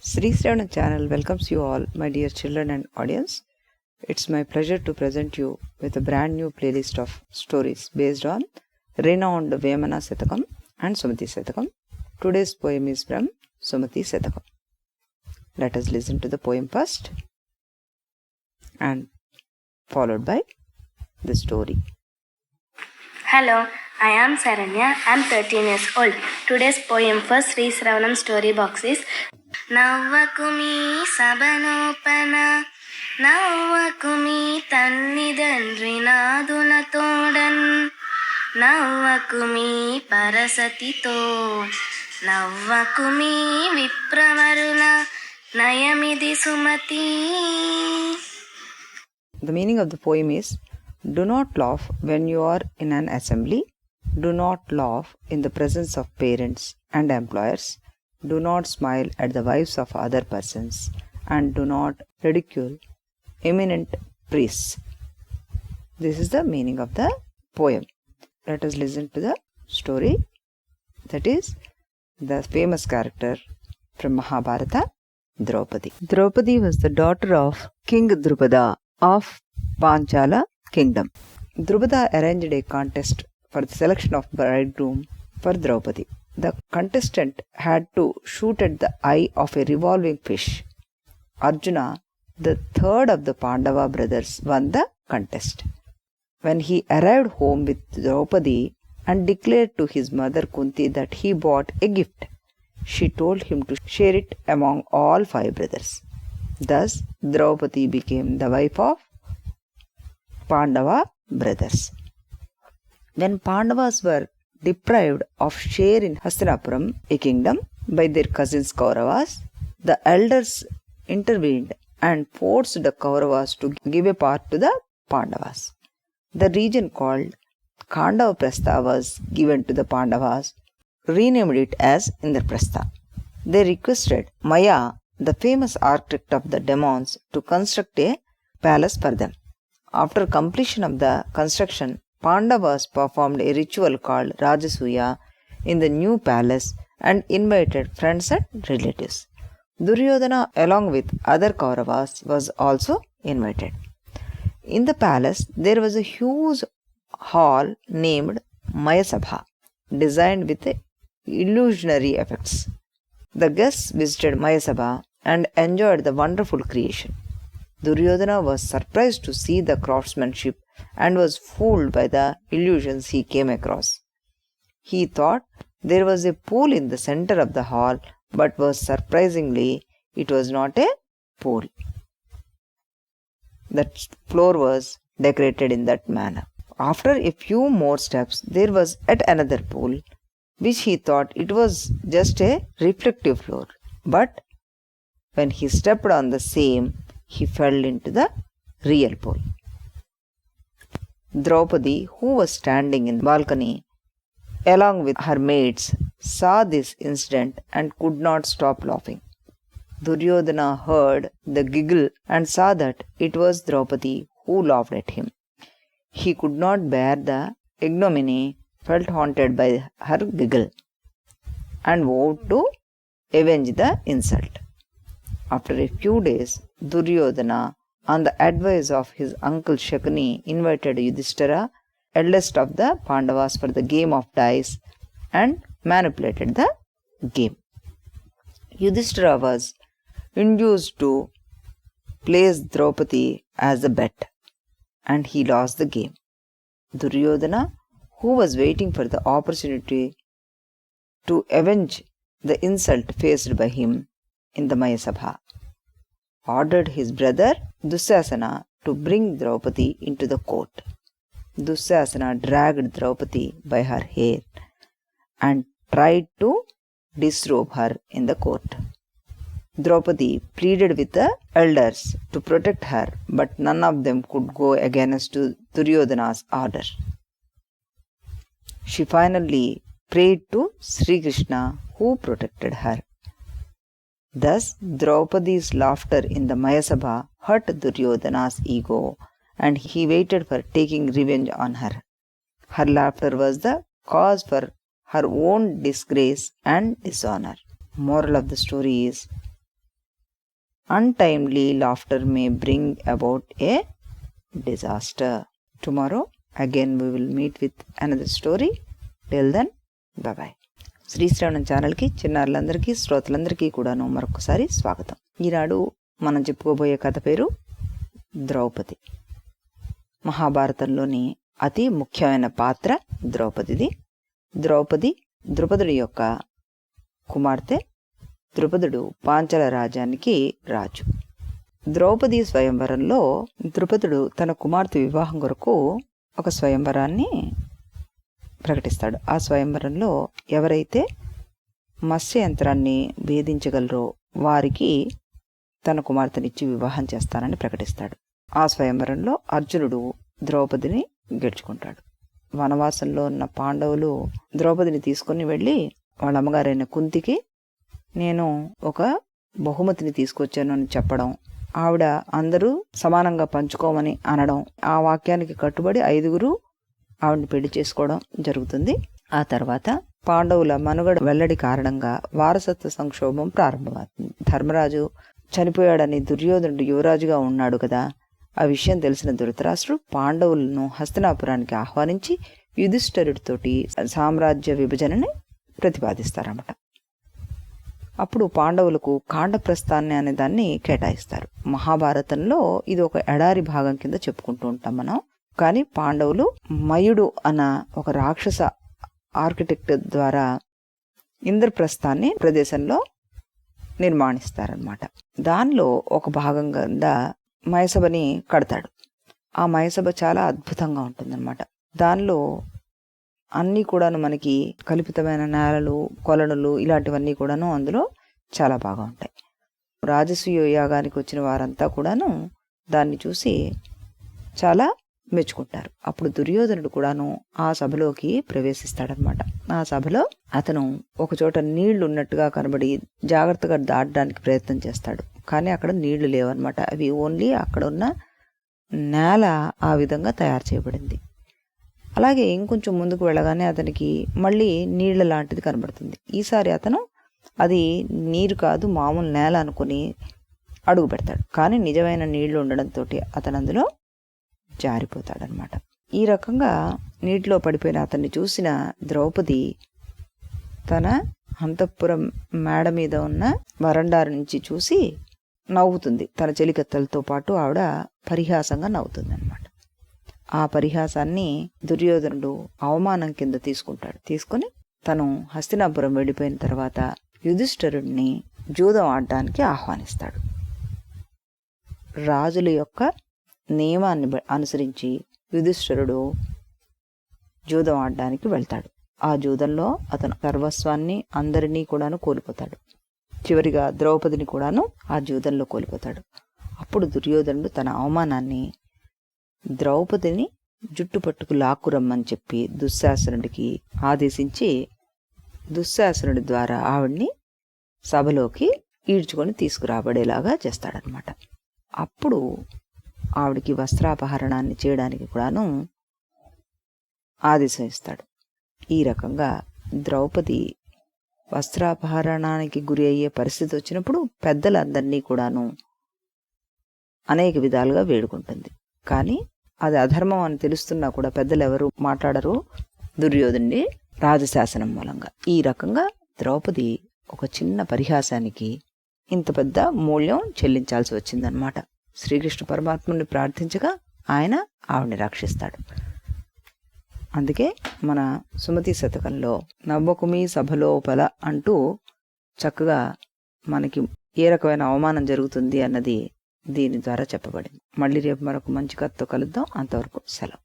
Sreepada channel welcomes you all, my dear children and audience. It's my pleasure to present you with a brand new playlist of stories based on renowned Vemana Satakam and Sumati Satakam. Today's poem is from Sumati Satakam. Let us listen to the poem first and followed by the story. Hello, I am Saranya. I am 13 years old. Today's poem for Sri Sravanam story box is navvakumii sabhalOpala, navvakumii tallidanDri naatHulatODan, navvakumii parasatitO, navvakumii vipravarula, nayamidi Sumati. The meaning of the poem is: do not laugh when you are in an assembly. Do not laugh in the presence of parents and employers. Do not smile at the wives of other persons. And do not ridicule eminent priests. This is the meaning of the poem. Let us listen to the story. That is the famous character from Mahabharata, Droupadi. Droupadi was the daughter of King Drupada of Panchala kingdom. Drupada arranged a contest for the selection of bridegroom for Droupadi. The contestant had to shoot at the eye of a revolving fish. Arjuna, the third of the Pandava brothers, won the contest. When he arrived home with Droupadi and declared to his mother Kunti that he bought a gift, she told him to share it among all 5 brothers. Thus, Droupadi became the wife of Pandava brothers. When Pandavas were deprived of share in Hastinapuram, a kingdom, by their cousins Kauravas, the elders intervened and forced the Kauravas to give a part to the Pandavas. The region called Khandavaprastha was given to the Pandavas, renamed it as Indraprastha. They requested Maya, the famous architect of the demons, to construct a palace for them. After completion of the construction, Pandavas performed a ritual called Rajasuya in the new palace and invited friends and relatives. Duryodhana, along with other Kauravas, was also invited. In the palace, there was a huge hall named Mayasabha, designed with illusionary effects. The guests visited Mayasabha and enjoyed the wonderful creation. Duryodhana was surprised to see the craftsmanship and was fooled by the illusions he came across. He thought there was a pool in the center of the hall, but surprisingly, it was not a pool. The floor was decorated in that manner. After a few more steps, there was yet another pool, which he thought it was just a reflective floor. But when he stepped on the same, he fell into the real pool. Droupadi, who was standing in the balcony along with her maids, saw this incident and could not stop laughing. Duryodhana heard the giggle and saw that it was Droupadi who laughed at him. He could not bear the ignominy, felt haunted by her giggle, and vowed to avenge the insult. After a few days, Duryodhana, on the advice of his uncle Shakuni, invited Yudhishthira, eldest of the Pandavas, for the game of dice and manipulated the game. Yudhishthira was induced to place Droupadi as a bet, and he lost the game. Duryodhana, who was waiting for the opportunity to avenge the insult faced by him in the Mayasabha, ordered his brother Dusyasana to bring Droupadi into the court. Dusyasana dragged Droupadi by her hair and tried to disrobe her in the court. Droupadi pleaded with the elders to protect her, but none of them could go against Duryodhana's order. She finally prayed to Sri Krishna, who protected her. Thus, Droupadi's laughter in the Mayasabha hurt Duryodhana's ego, and he waited for taking revenge on her. Her laughter was the cause for her own disgrace and dishonor. Moral of the story is: untimely laughter may bring about a disaster. Tomorrow again we will meet with another story. Till then, bye bye. Srisravanam ఛానల్కి చిన్నారులందరికీ శ్రోతలందరికీ కూడాను మరొకసారి స్వాగతం. ఈనాడు మనం చెప్పుకోబోయే కథ పేరు ద్రౌపది. మహాభారతంలోని అతి ముఖ్యమైన పాత్ర ద్రౌపదిది. ద్రౌపది ద్రుపదుడి యొక్క కుమార్తె. ద్రుపదుడు పాంచాల రాజ్యానికి రాజు. ద్రౌపది స్వయంవరంలో ద్రుపదుడు తన కుమార్తె వివాహం కొరకు ఒక స్వయంవరాన్ని ప్రకటిస్తాడు. ఆ స్వయంవరంలో ఎవరైతే మత్స్య యంత్రాన్ని భేదించగలరో వారికి తన కుమార్తెనిచ్చి వివాహం చేస్తానని ప్రకటిస్తాడు. ఆ స్వయంవరంలో అర్జునుడు ద్రౌపదిని గెలుచుకుంటాడు. వనవాసంలో ఉన్న పాండవులు ద్రౌపదిని తీసుకుని వెళ్ళి వాళ్ళ అమ్మగారైన కుంతికి నేను ఒక బహుమతిని తీసుకొచ్చాను అని చెప్పడం, ఆవిడ అందరూ సమానంగా పంచుకోమని అనడం, ఆ వాక్యానికి కట్టుబడి 5 ఆవిడని పెళ్లి చేసుకోవడం జరుగుతుంది. ఆ తర్వాత పాండవుల మనుగడ వెల్లడి కారణంగా వారసత్వ సంక్షోభం ప్రారంభమవుతుంది. ధర్మరాజు చనిపోయాడని దుర్యోధనుడు యువరాజుగా ఉన్నాడు కదా, ఆ విషయం తెలిసిన ధృతరాష్ట్రుడు పాండవులను హస్తినాపురానికి ఆహ్వానించి యుధిష్ఠిరుడితోటి సామ్రాజ్య విభజనని ప్రతిపాదిస్తారన్నమాట. అప్పుడు పాండవులకు కాండప్రస్థాన్ని అనే దాన్ని కేటాయిస్తారు. మహాభారతంలో ఇది ఒక ఎడారి భాగం కింద చెప్పుకుంటూ ఉంటాం మనం. కానీ పాండవులు మయుడు అన్న ఒక రాక్షస ఆర్కిటెక్ట్ ద్వారా ఇంద్రప్రస్థాన్ని ప్రదేశంలో నిర్మాణిస్తారనమాట. దానిలో ఒక భాగంగా మయసభని కడతాడు. ఆ మయసభ చాలా అద్భుతంగా ఉంటుందన్నమాట. దానిలో అన్నీ కూడాను మనకి కల్పితమైన నేలలు, కొలనులు ఇలాంటివన్నీ కూడాను అందులో చాలా బాగా ఉంటాయి. రాజసూయ యాగానికి వచ్చిన వారంతా కూడాను దాన్ని చూసి చాలా మెచ్చుకుంటారు. అప్పుడు దుర్యోధనుడు కూడాను ఆ సభలోకి ప్రవేశిస్తాడనమాట. ఆ సభలో అతను ఒకచోట నీళ్లు ఉన్నట్టుగా కనబడి జాగ్రత్తగా దాటడానికి ప్రయత్నం చేస్తాడు. కానీ అక్కడ నీళ్లు లేవన్నమాట. అవి ఓన్లీ అక్కడ ఉన్న నేల ఆ విధంగా తయారు చేయబడింది. అలాగే ఇంకొంచెం ముందుకు వెళ్ళగానే అతనికి మళ్ళీ నీళ్ల లాంటిది కనబడుతుంది. ఈసారి అతను అది నీరు కాదు, మామూలు నేల అనుకుని అడుగు పెడతాడు. కానీ నిజమైన నీళ్లు ఉండడంతో అతను అందులో జారిపోతాడనమాట. ఈ రకంగా నీటిలో పడిపోయిన అతన్ని చూసిన ద్రౌపది తన అంతఃపురం మేడ మీద ఉన్న వరండారు నుంచి చూసి నవ్వుతుంది. తన చెలికత్తెలతో పాటు ఆవిడ పరిహాసంగా నవ్వుతుంది అనమాట. ఆ పరిహాసాన్ని దుర్యోధనుడు అవమానం కింద తీసుకుని తను హస్తినాపురం వెళ్ళిపోయిన తర్వాత యుధిష్ఠిరుడిని జూదం ఆడడానికి ఆహ్వానిస్తాడు. రాజుల యొక్క నియమాన్ని అనుసరించి యుధిష్ఠిరుడు జూదం ఆడడానికి వెళ్తాడు. ఆ జూదంలో అతను సర్వస్వాన్ని అందరినీ కూడాను కోల్పోతాడు. చివరిగా ద్రౌపదిని కూడాను ఆ జూదంలో కోల్పోతాడు. అప్పుడు దుర్యోధనుడు తన అవమానాన్ని ద్రౌపదిని జుట్టు పట్టుకు లాక్కురమ్మని చెప్పి దుశ్శాసనుడికి ఆదేశించి దుశ్శాసనుడి ద్వారా ఆవిడ్ని సభలోకి ఈడ్చుకొని తీసుకురాబడేలాగా చేస్తాడనమాట. అప్పుడు ఆవిడికి వస్త్రాపహరణాన్ని చేయడానికి కూడాను ఆదేశం ఇస్తాడు. ఈ రకంగా ద్రౌపది వస్త్రాపహరణానికి గురి అయ్యే పరిస్థితి వచ్చినప్పుడు పెద్దలందరినీ కూడాను అనేక విధాలుగా వేడుకుంటుంది. కానీ అది అధర్మం అని తెలుస్తున్నా కూడా పెద్దలు ఎవరు మాట్లాడరు దుర్యోధనుడి రాజశాసనం మూలంగా. ఈ రకంగా ద్రౌపది ఒక చిన్న పరిహాసానికి ఇంత పెద్ద మూల్యం చెల్లించాల్సి వచ్చిందనమాట. శ్రీకృష్ణ పరమాత్ముని ప్రార్థించగా ఆయన ఆవిడని రక్షిస్తాడు. అందుకే మన సుమతి శతకంలో నవ్వకుమీ సభలోపల అంటూ చక్కగా మనకి ఏ రకమైన అవమానం జరుగుతుంది అన్నది దీని ద్వారా చెప్పబడింది. మళ్ళీ రేపు మరొక మంచి కథతో కలుద్దాం. అంతవరకు సెలవు.